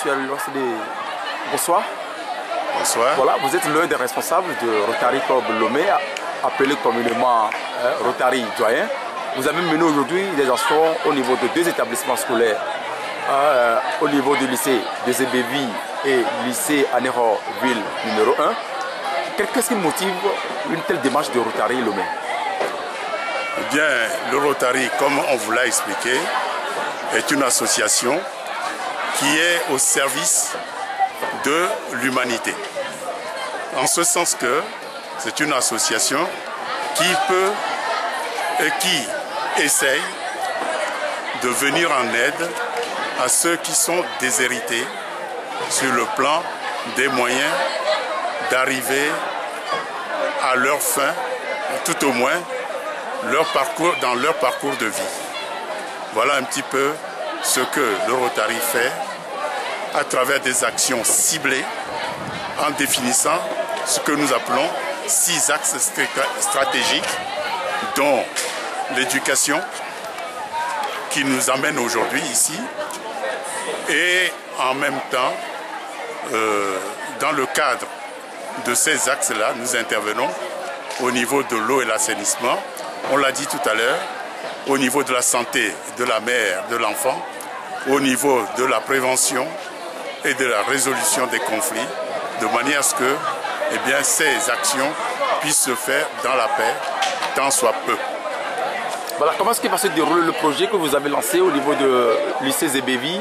Monsieur Al-Wassede, bonsoir. Bonsoir. Voilà, vous êtes l'un des responsables de Rotary Club Lomé, appelé communément Rotary Doyen. Vous avez mené aujourd'hui des actions au niveau de 2 établissements scolaires, au niveau du lycée de Zébévi et du lycée Anéro Ville numéro 1. Qu'est-ce qui motive une telle démarche de Rotary Lomé? Eh bien, le Rotary, comme on vous l'a expliqué, est une association qui est au service de l'humanité. En ce sens que c'est une association qui peut et qui essaye de venir en aide à ceux qui sont déshérités sur le plan des moyens d'arriver à leur fin, tout au moins dans leur parcours de vie. Voilà un petit peu ce que le Rotary fait à travers des actions ciblées en définissant ce que nous appelons 6 axes stratégiques, dont l'éducation qui nous amène aujourd'hui ici, et en même temps, dans le cadre de ces axes-là, nous intervenons au niveau de l'eau et l'assainissement, on l'a dit tout à l'heure, au niveau de la santé de la mère, de l'enfant, au niveau de la prévention et de la résolution des conflits, de manière à ce que ces actions puissent se faire dans la paix, tant soit peu. Voilà, comment est-ce qu'il va se dérouler le projet que vous avez lancé au niveau de lycée Zébévi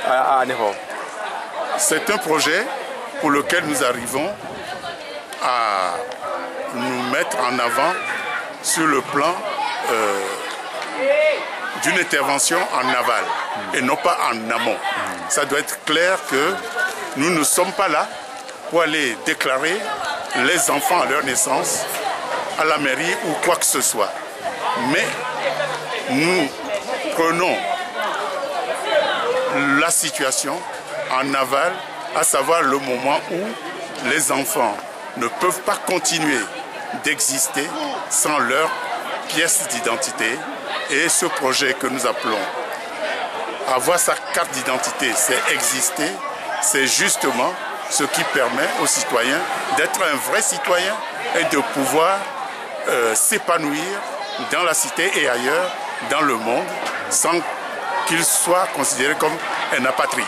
à Anéro? C'est un projet pour lequel nous arrivons à nous mettre en avant sur le plan d'une intervention en aval et non pas en amont. Ça doit être clair que nous ne sommes pas là pour aller déclarer les enfants à leur naissance à la mairie ou quoi que ce soit. Mais nous prenons la situation en aval, à savoir le moment où les enfants ne peuvent pas continuer d'exister sans leur pièce d'identité. Et ce projet que nous appelons avoir sa carte d'identité, c'est exister, c'est justement ce qui permet aux citoyens d'être un vrai citoyen et de pouvoir s'épanouir dans la cité et ailleurs, dans le monde, sans qu'il soit considéré comme un apatride.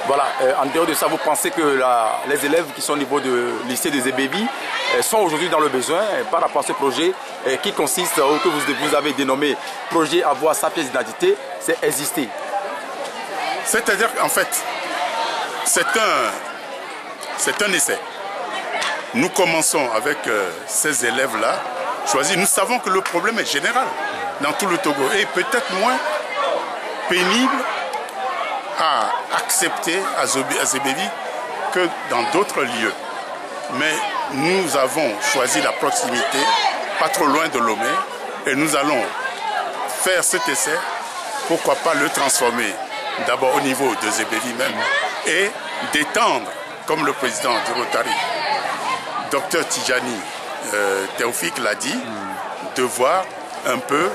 Voilà, en dehors de ça, vous pensez que les élèves qui sont au niveau du lycée de Zébévi sont aujourd'hui dans le besoin par rapport à ce projet qui consiste, ou que vous avez dénommé projet avoir sa pièce d'identité, c'est exister. C'est-à-dire qu'en fait, c'est un essai. Nous commençons avec ces élèves-là choisis. Nous savons que le problème est général dans tout le Togo et peut-être moins pénible à accepter à Zébévi que dans d'autres lieux. Mais nous avons choisi la proximité, pas trop loin de Lomé, et nous allons faire cet essai, pourquoi pas le transformer d'abord au niveau de Zébévi même, et d'étendre, comme le président du Rotary, Dr Tijani Théophile l'a dit, de voir un peu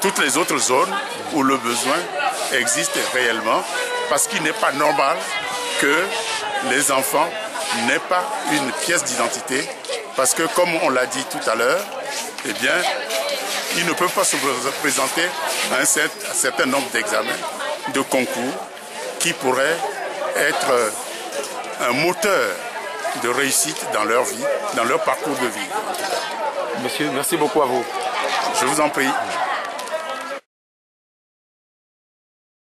toutes les autres zones où le besoin existe réellement, parce qu'il n'est pas normal que les enfants n'aient pas une pièce d'identité, parce que comme on l'a dit tout à l'heure, ils ne peuvent pas se présenter à un certain nombre d'examens, de concours, qui pourraient être un moteur de réussite dans leur vie, dans leur parcours de vie. Monsieur, merci beaucoup à vous. Je vous en prie.